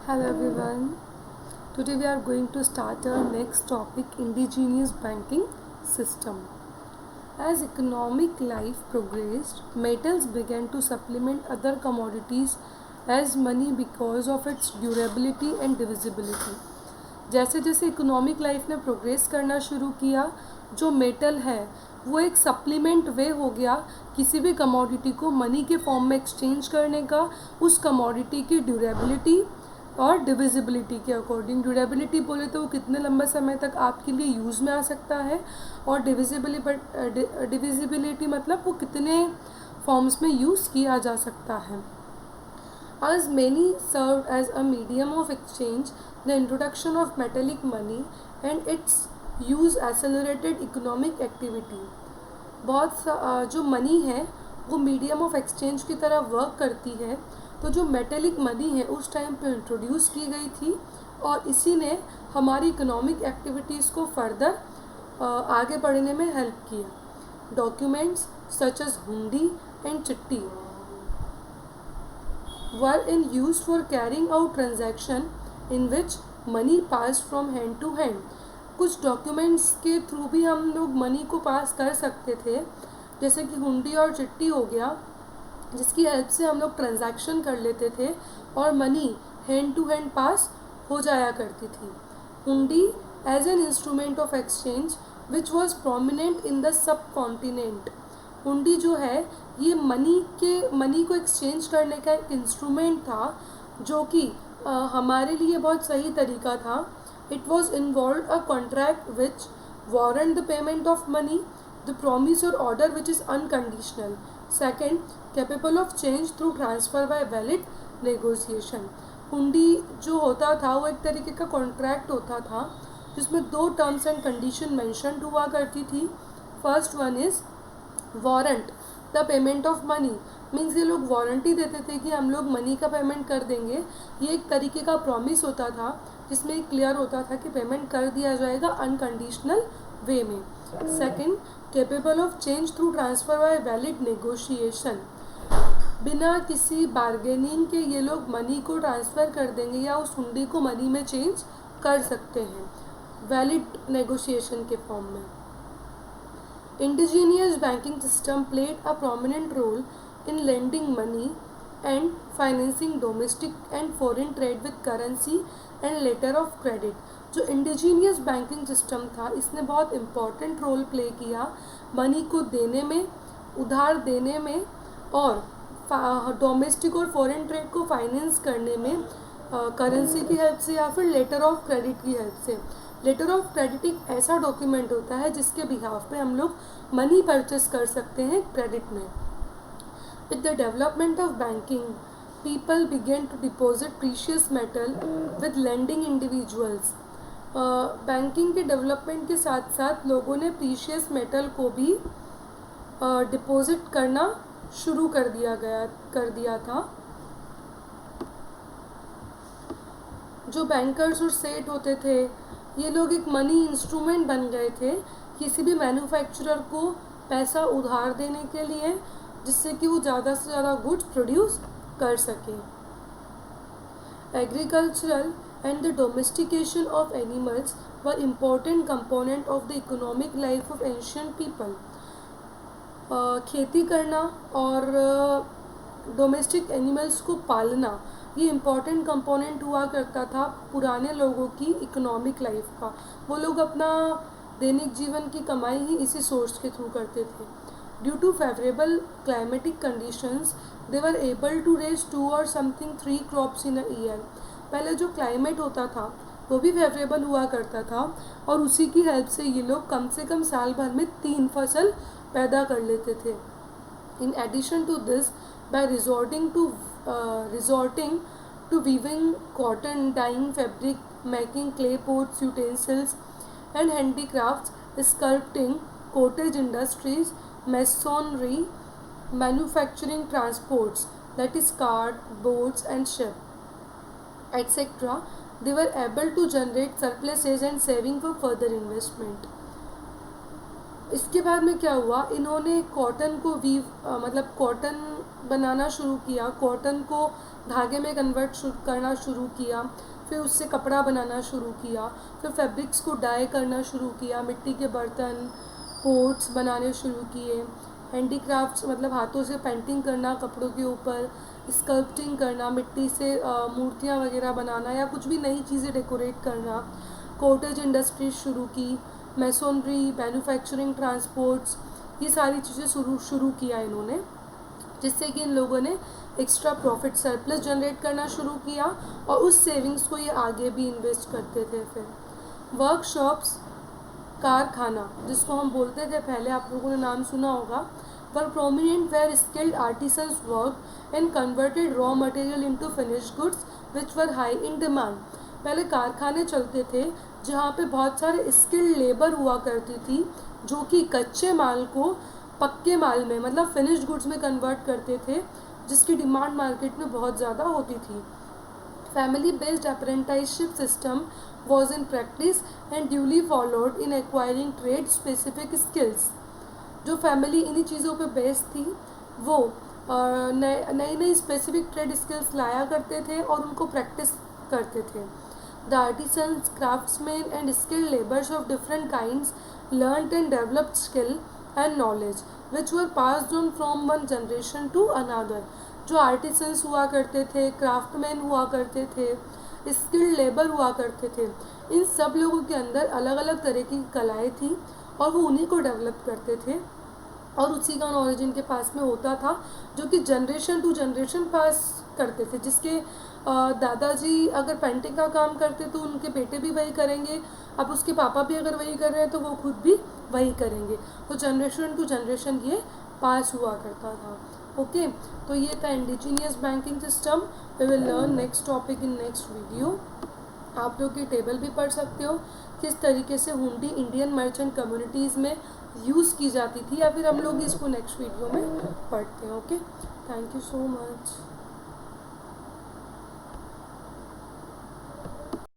Hello everyone. Today we are going to start our next topic, indigenous banking system. As economic life progressed, metals began to supplement other commodities as money because of its durability and divisibility. जैसे जैसे economic life ने progress करना शुरू किया, जो metal है वो एक सप्लीमेंट वे हो गया किसी भी कमोडिटी को मनी के फॉर्म में एक्सचेंज करने का, उस कमोडिटी की ड्यूरेबिलिटी और डिविजिबिलिटी के अकॉर्डिंग। ड्यूरेबिलिटी बोले तो वो कितने लंबे समय तक आपके लिए यूज़ में आ सकता है, और डिविजिबिलिटी मतलब वो कितने फॉर्म्स में यूज़ किया जा सकता है। As many served as a medium of exchange, the introduction of metallic money and its use accelerated economic activity. जो मनी है वो मीडियम ऑफ एक्सचेंज की तरह वर्क करती है, तो जो मेटेलिक मनी है उस टाइम पे इंट्रोड्यूस की गई थी और इसी ने हमारी इकोनॉमिक एक्टिविटीज़ को फर्दर आगे बढ़ने में हेल्प किया। डॉक्यूमेंट्स सच एज हुंडी एंड चिट्ठी were in use for carrying out transaction in which money passed from hand to hand. कुछ डॉक्यूमेंट्स के थ्रू भी हम लोग मनी को पास कर सकते थे, जैसे कि हुंडी और चिट्ठी हो गया, जिसकी हेल्प से हम लोग ट्रांजैक्शन कर लेते थे और money hand to hand pass हो जाया करती थी। Hundi as an instrument of exchange which was prominent in the subcontinent. Hundi जो है ये मनी को एक्सचेंज करने का एक इंस्ट्रूमेंट था जो कि हमारे लिए बहुत सही तरीका था। It was involve a contract which warrant the payment of money, the promise or order which is unconditional. Second, capable of change through transfer by valid negotiation. Hundi जो होता था वो एक तरीके का कॉन्ट्रैक्ट होता था जिसमें 2 टर्म्स एंड कंडीशन मैंशनड हुआ करती थी। First one is warrant the payment of money, means ये लोग वारंटी देते थे कि हम लोग मनी का पेमेंट कर देंगे। ये एक तरीके का प्रॉमिस होता था जिसमें क्लियर होता था कि पेमेंट कर दिया जाएगा अनकंडीशनल वे में। Second, capable of change through transfer by valid negotiation, बिना किसी बार्गेनिंग के ये लोग मनी को ट्रांसफ़र कर देंगे या उस हुंडी को मनी में चेंज कर सकते हैं वैलिड नेगोशिएशन के फॉर्म में। Indigenous banking system played a prominent role in lending money and financing domestic and foreign trade with currency and letter of credit. जो इंडिजीनियस बैंकिंग सिस्टम था इसने बहुत इम्पॉर्टेंट रोल प्ले किया money को देने में, उधार देने में और डोमेस्टिक और फॉरेन ट्रेड को फाइनेंस करने में करेंसी की हेल्प से या फिर लेटर ऑफ क्रेडिट की हेल्प से। लेटर ऑफ क्रेडिट एक ऐसा डॉक्यूमेंट होता है जिसके बिहाफ पे हम लोग मनी परचेस कर सकते हैं क्रेडिट में। With the development of banking, people began to deposit precious metal with lending individuals. Banking के डेवलपमेंट के साथ साथ लोगों ने प्रीशियस मेटल को भी डिपॉजिट करना शुरू कर दिया था। जो बैंकर्स और सेठ होते थे ये लोग एक मनी इंस्ट्रूमेंट बन गए थे किसी भी मैन्युफैक्चरर को पैसा उधार देने के लिए, जिससे कि वो ज़्यादा से ज़्यादा गुड्स प्रोड्यूस कर सके। Agricultural and the domestication of animals were important component of the economic life of ancient people. खेती करना और डोमेस्टिक एनिमल्स को पालना ये इम्पॉर्टेंट कंपोनेंट हुआ करता था पुराने लोगों की इकोनॉमिक लाइफ का। वो लोग अपना दैनिक जीवन की कमाई ही इसी सोर्स के थ्रू करते थे। Due to favourable climatic conditions they were able to raise 2 और something 3 crops in a year. पहले जो क्लाइमेट होता था वो भी फेवरेबल हुआ करता था और उसी की हेल्प से ये लोग कम से कम साल भर में 3 फसल पैदा कर लेते थे। In addition to this, by resorting to weaving cotton, dyeing fabric, making clay pots, utensils and handicrafts, sculpting, cottage industries, masonry, manufacturing transports, that is cart, boats and ship, etc. They were able to generate surpluses and saving for further investment. इसके बाद में क्या हुआ, इन्होंने cotton को मतलब cotton बनाना शुरू किया, कॉटन को धागे में कन्वर्ट करना शुरू किया, फिर उससे कपड़ा बनाना शुरू किया, फिर फैब्रिक्स को डाई करना शुरू किया, मिट्टी के बर्तन पोट्स बनाने शुरू किए, हैंडीक्राफ्ट्स मतलब हाथों से पेंटिंग करना कपड़ों के ऊपर, स्कल्पटिंग करना, मिट्टी से मूर्तियाँ वगैरह बनाना या कुछ भी नई चीज़ें डेकोरेट करना, कॉटेज इंडस्ट्रीज शुरू की, मैसोनरी, मैन्युफैक्चरिंग, ट्रांसपोर्ट्स, ये सारी चीज़ें शुरू किया इन्होंने, जिससे कि इन लोगों ने एक्स्ट्रा प्रॉफिट सरप्लस जनरेट करना शुरू किया और उस सेविंग्स को ये आगे भी इन्वेस्ट करते थे। फिर वर्कशॉप्स, कारखाना जिसको हम बोलते थे पहले, आप लोगों ने नाम सुना होगा, were prominent where skilled artisans work and converted raw material into finished goods which were high in demand. पहले कारखाने चलते थे जहाँ पे बहुत सारे स्किल्ड लेबर हुआ करती थी जो कि कच्चे माल को पक्के माल में मतलब फिनिश्ड गुड्स में कन्वर्ट करते थे, जिसकी डिमांड मार्केट में बहुत ज़्यादा होती थी। Family based apprenticeship system was in practice and duly followed in acquiring trade specific skills। जो फैमिली इन्हीं चीज़ों पे बेस्ड थी वो नई नई स्पेसिफिक ट्रेड स्किल्स लाया करते थे और उनको प्रैक्टिस करते थे। The artisans, craftsman and skilled labours of different kinds learned and developed skill and knowledge which were passed on from one generation to another. जो आर्टिसंस हुआ करते थे, क्राफ्टमैन हुआ करते थे, स्किल्ड लेबर हुआ करते थे, इन सब लोगों के अंदर अलग अलग तरह की कलाएँ थी और वो उन्हीं को डेवलप करते थे और उसी का नॉलेज इनके पास में होता था जो कि जनरेशन टू जनरेशन पास करते थे। जिसके दादाजी अगर पेंटिंग का काम करते तो उनके बेटे भी वही करेंगे, अब उसके पापा भी अगर वही कर रहे हैं तो वो खुद भी वही करेंगे, तो जनरेशन टू जनरेशन ये पास हुआ करता था। ओके, तो ये था indigenous banking system. We will learn next topic in next video. आप लोग ये टेबल भी पढ़ सकते हो किस तरीके से हुंडी इंडियन मर्चेंट कम्युनिटीज़ में यूज़ की जाती थी, या फिर हम लोग इसको नेक्स्ट वीडियो में पढ़ते हैं। Okay, thank you so much.